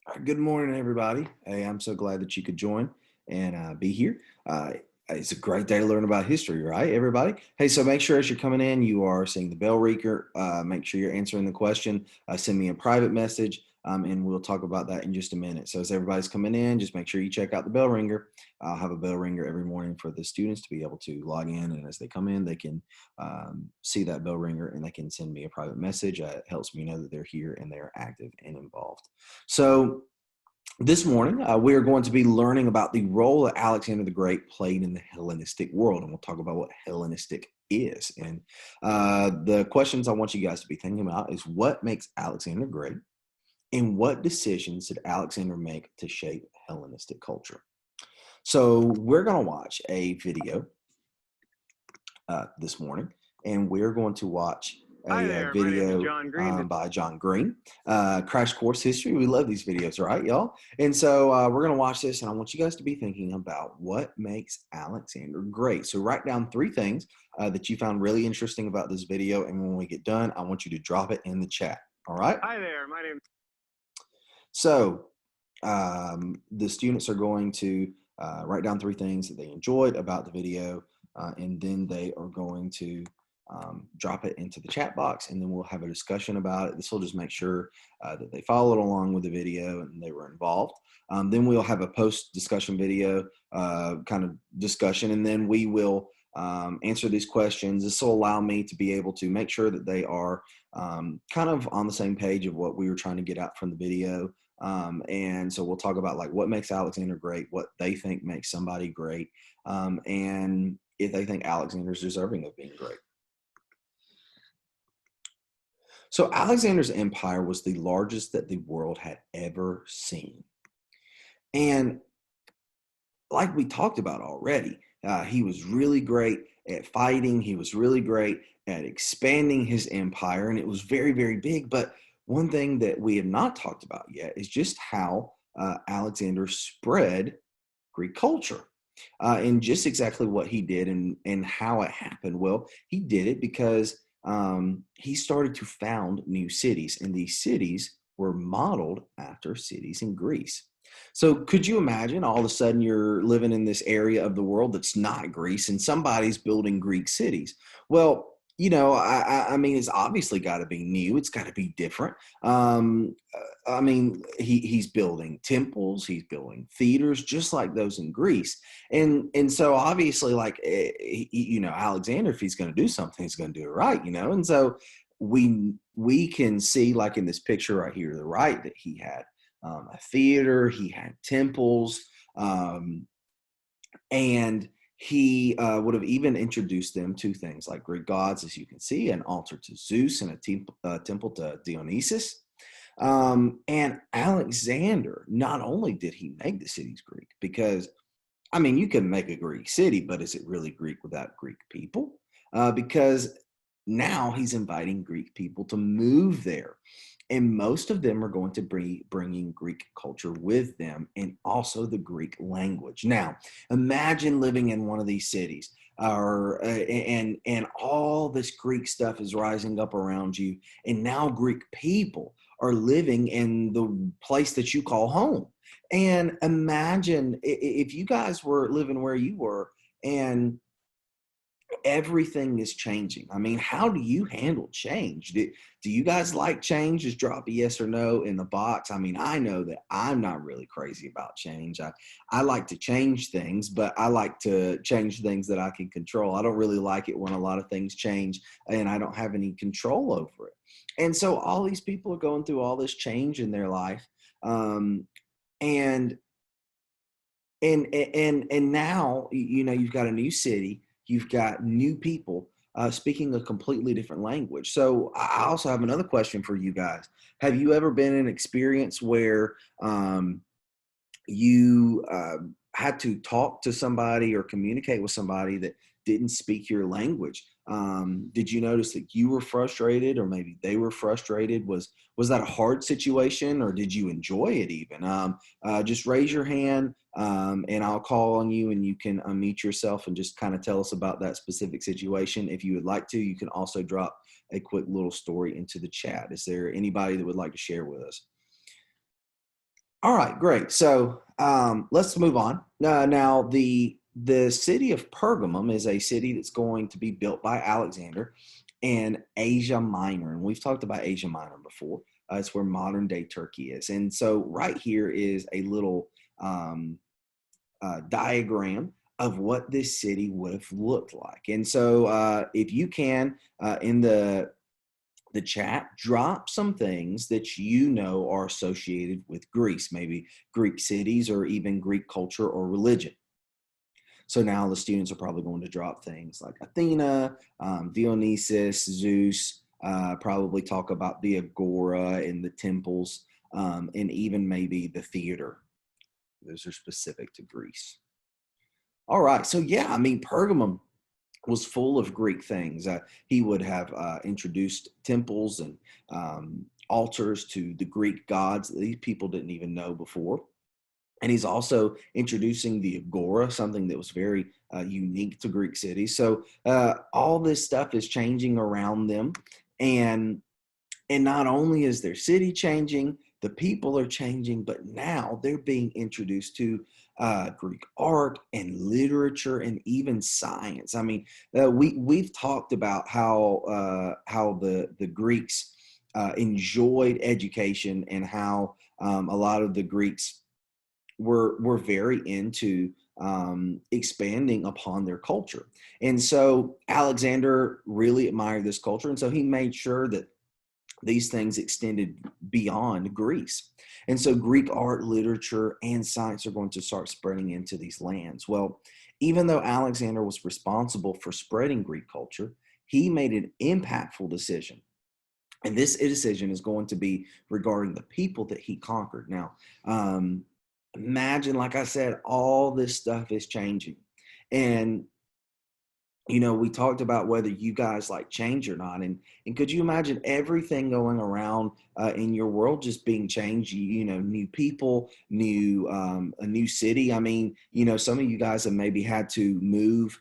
All right, good morning, everybody. Hey, I'm so glad that you could join and be here. It's a great day to learn about history, right, everybody? Hey, so make sure as you're coming in, you are seeing the bell ringer. Make sure you're answering the question. Send me a private message, and we'll talk about that in just a minute. So, as everybody's coming in, just make sure you check out the bell ringer. I'll have a bell ringer every morning for the students to be able to log in, and as they come in, they can see that bell ringer and they can send me a private message. It helps me know that they're here and they're active and involved. So, this morning, we are going to be learning about the role that Alexander the Great played in the Hellenistic world, and we'll talk about what Hellenistic is. And the questions I want you guys to be thinking about is what makes Alexander great, and what decisions did Alexander make to shape Hellenistic culture? So we're going to watch a video this morning, and we're going to watch Hi a there, my name is video John Green. by John Green, Crash Course History. We love these videos, right, y'all? And so we're going to watch this, and I want you guys to be thinking about what makes Alexander great. So write down three things that you found really interesting about this video, and when we get done, I want you to drop it in the chat. All right? Hi there, my name. So the students are going to write down three things that they enjoyed about the video, and then they are going to drop it into the chat box, and then we'll have a discussion about it. This will just make sure that they followed along with the video and they were involved. Then we'll have a post-discussion video kind of discussion, and then we will answer these questions. This will allow me to be able to make sure that they are kind of on the same page of what we were trying to get out from the video. And so we'll talk about like what makes Alexander great, what they think makes somebody great, and if they think Alexander's deserving of being great. So Alexander's empire was the largest that the world had ever seen. And like we talked about already, he was really great at fighting. He was really great at expanding his empire, and it was very, very big. But one thing that we have not talked about yet is just how Alexander spread Greek culture. And just exactly what he did and how it happened. Well, he did it because he started to found new cities, and these cities were modeled after cities in Greece. So, could you imagine all of a sudden you're living in this area of the world that's not Greece and somebody's building Greek cities? Well, I mean, it's obviously got to be new. It's got to be different. I mean, he's building temples, he's building theaters, just like those in Greece, and so obviously, like Alexander, if he's going to do something, he's going to do it right, and so we can see, like in this picture right here to the right, that he had a theater, he had temples, and he would have even introduced them to things like Greek gods, as you can see, an altar to Zeus and a temple to Dionysus. And Alexander, not only did he make the cities Greek, because, I mean, you can make a Greek city, but is it really Greek without Greek people? Because now he's inviting Greek people to move there. And most of them are going to be bringing Greek culture with them and also the Greek language. Now, imagine living in one of these cities, and all this Greek stuff is rising up around you, and now Greek people are living in the place that you call home. And imagine if you guys were living where you were and everything is changing. I mean, how do you handle change? Do you guys like change? Just drop a yes or no in the box. I mean, I know that I'm not really crazy about change. I like to change things, but I like to change things that I can control. I don't really like it when a lot of things change and I don't have any control over it. And so all these people are going through all this change in their life. Um, and and now you've got a new city, you've got new people speaking a completely different language. So I also have another question for you guys. Have you ever been in an experience where you had to talk to somebody or communicate with somebody that didn't speak your language? Did you notice that you were frustrated, or maybe they were frustrated? Was that a hard situation, or did you enjoy it even? Just raise your hand, and I'll call on you, and you can unmute yourself and just kind of tell us about that specific situation. If you would like to, you can also drop a quick little story into the chat. Is there anybody that would like to share with us? All right, great. So let's move on. Now, the city of Pergamum is a city that's going to be built by Alexander in Asia Minor, and we've talked about Asia Minor before. It's where modern day Turkey is, and so right here is a little um, diagram of what this city would have looked like. And so, if you can, in the chat, drop some things that you know are associated with Greece, maybe Greek cities or even Greek culture or religion. So now the students are probably going to drop things like Athena, Dionysus, Zeus, probably talk about the agora and the temples, and even maybe the theater. Those are specific to Greece. All right. So, yeah, I mean, Pergamum was full of Greek things. He would have introduced temples and altars to the Greek gods that these people didn't even know before. And he's also introducing the agora, something that was very unique to Greek cities. So all this stuff is changing around them, and not only is their city changing, the people are changing, but now they're being introduced to Greek art and literature and even science. I mean, we've talked about how the Greeks enjoyed education, and how a lot of the Greeks were very into expanding upon their culture. And so Alexander really admired this culture, and so he made sure that these things extended beyond Greece. And so Greek art, literature, and science are going to start spreading into these lands. Well, even though Alexander was responsible for spreading Greek culture, he made an impactful decision. And this decision is going to be regarding the people that he conquered. Now, imagine, like I said, all this stuff is changing. And we talked about whether you guys like change or not, and could you imagine everything going around in your world just being changed? New people, a new city. I mean, some of you guys have maybe had to move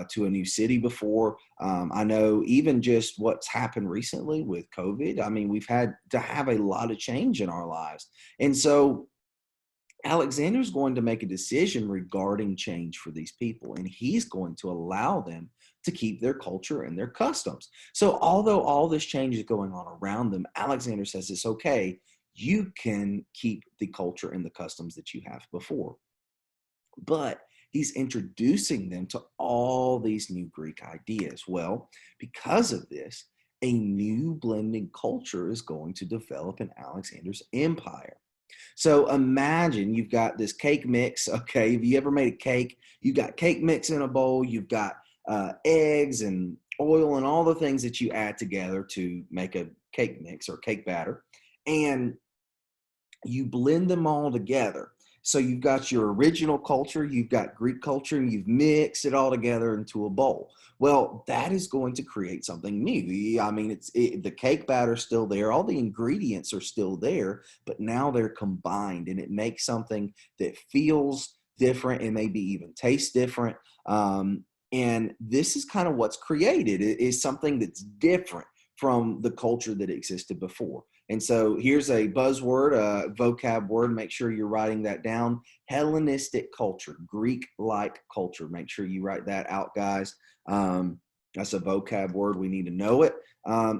to a new city before. I know even just what's happened recently with COVID. I mean, we've had to have a lot of change in our lives, and so Alexander's going to make a decision regarding change for these people, and he's going to allow them to keep their culture and their customs. So, although all this change is going on around them, Alexander says it's okay. You can keep the culture and the customs that you have before. But he's introducing them to all these new Greek ideas. Well, because of this, a new blending culture is going to develop in Alexander's empire. So imagine you've got this cake mix. Okay, have you ever made a cake? You've got cake mix in a bowl. You've got eggs and oil and all the things that you add together to make a cake mix or cake batter. And you blend them all together. So you've got your original culture, you've got Greek culture, and you've mixed it all together into a bowl. Well, that is going to create something new. I mean, the cake batter is still there, all the ingredients are still there, but now they're combined, and it makes something that feels different and maybe even tastes different. And this is kind of what's created. It is something that's different from the culture that existed before. And so here's a buzzword, a vocab word. Make sure you're writing that down. Hellenistic culture, Greek-like culture. Make sure you write that out, guys. That's a vocab word. We need to know it.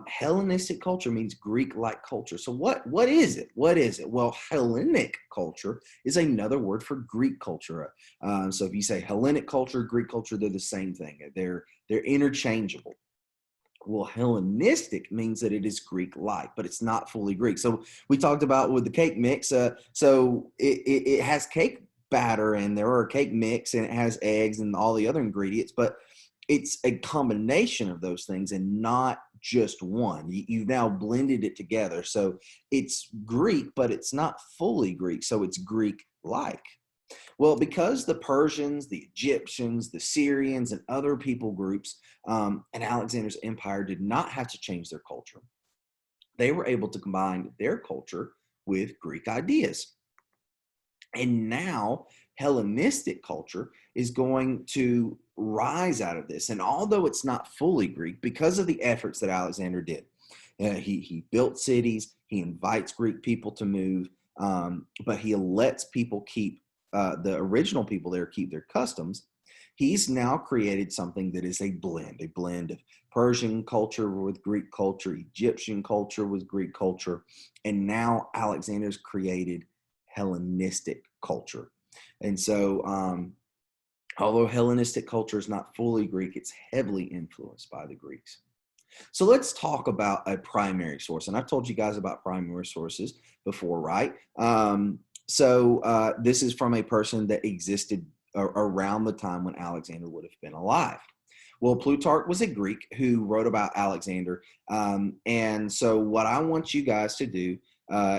Hellenistic culture means Greek-like culture. So what is it? What is it? Well, Hellenic culture is another word for Greek culture. So if you say Hellenic culture, Greek culture, they're the same thing. They're interchangeable. Well, Hellenistic means that it is Greek-like, but it's not fully Greek. So we talked about with the cake mix. So it has cake batter and there are cake mix, and it has eggs and all the other ingredients, but it's a combination of those things and not just one. You've now blended it together. So it's Greek, but it's not fully Greek. So it's Greek-like. Well, because the Persians, the Egyptians, the Syrians, and other people groups in Alexander's empire did not have to change their culture, they were able to combine their culture with Greek ideas. And now Hellenistic culture is going to rise out of this. And although it's not fully Greek, because of the efforts that Alexander did, he built cities, he invites Greek people to move. but he lets people keep the original people there keep their customs. He's now created something that is a blend of Persian culture with Greek culture, Egyptian culture with Greek culture, and now Alexander's created Hellenistic culture. And so, although Hellenistic culture is not fully Greek, it's heavily influenced by the Greeks. So let's talk about a primary source. And I've told you guys about primary sources before, right? This is from a person that existed around the time when Alexander would have been alive. Well, Plutarch was a Greek who wrote about Alexander. And so what I want you guys to do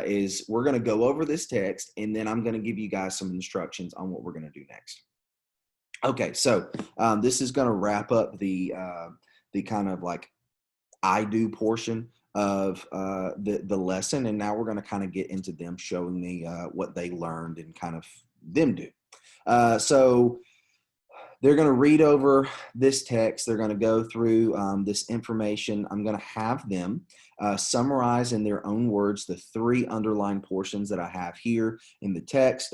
is we're going to go over this text, and then I'm going to give you guys some instructions on what we're going to do next. Okay, so this is going to wrap up the kind of like I do portion of the lesson, and now we're going to kind of get into them showing me what they learned and kind of them do. So they're going to read over this text. They're going to go through this information. I'm going to have them summarize in their own words the 3 underlined portions that I have here in the text.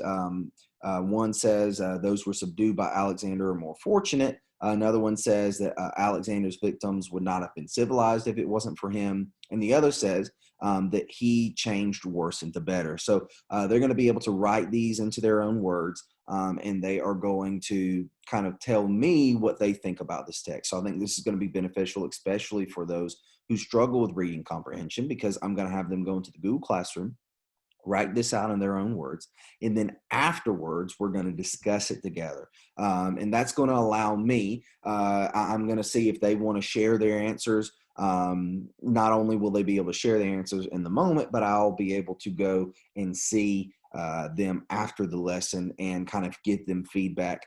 One says those were subdued by Alexander are more fortunate. Another one says that Alexander's victims would not have been civilized if it wasn't for him. And the other says that he changed worse into better. So they're going to be able to write these into their own words, and they are going to kind of tell me what they think about this text. So I think this is going to be beneficial, especially for those who struggle with reading comprehension, because I'm going to have them go into the Google Classroom, write this out in their own words, and then afterwards we're going to discuss it together, and that's going to allow me I'm going to see if they want to share their answers. Not only will they be able to share their answers in the moment, but I'll be able to go and see them after the lesson and kind of get them feedback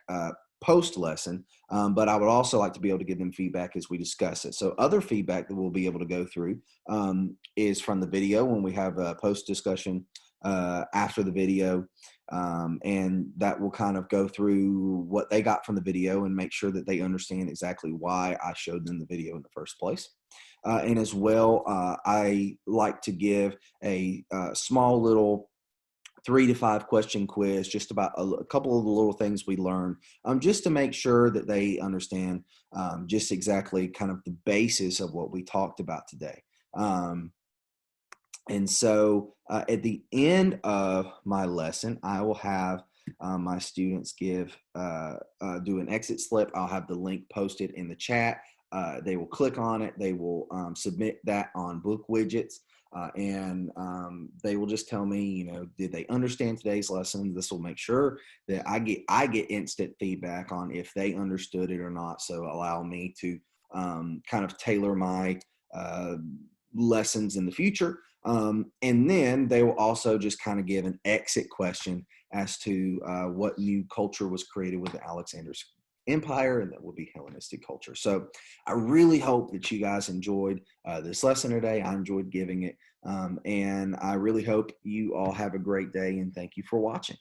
post lesson. But I would also like to be able to give them feedback as we discuss it. So other feedback that we'll be able to go through is from the video when we have a post discussion after the video, and that will kind of go through what they got from the video and make sure that they understand exactly why I showed them the video in the first place. And as well, I like to give a small little 3 to 5 question quiz just about a couple of the little things we learned, just to make sure that they understand just exactly kind of the basis of what we talked about today. And so at the end of my lesson, I will have my students do an exit slip. I'll have the link posted in the chat. They will click on it. They will submit that on book widgets. And they will just tell me, did they understand today's lesson? This will make sure that I get instant feedback on if they understood it or not. So allow me to kind of tailor my lessons in the future. And then they will also just kind of give an exit question as to what new culture was created with Alexander's empire, and that will be Hellenistic culture. So I really hope that you guys enjoyed this lesson today. I enjoyed giving it, and I really hope you all have a great day, and thank you for watching.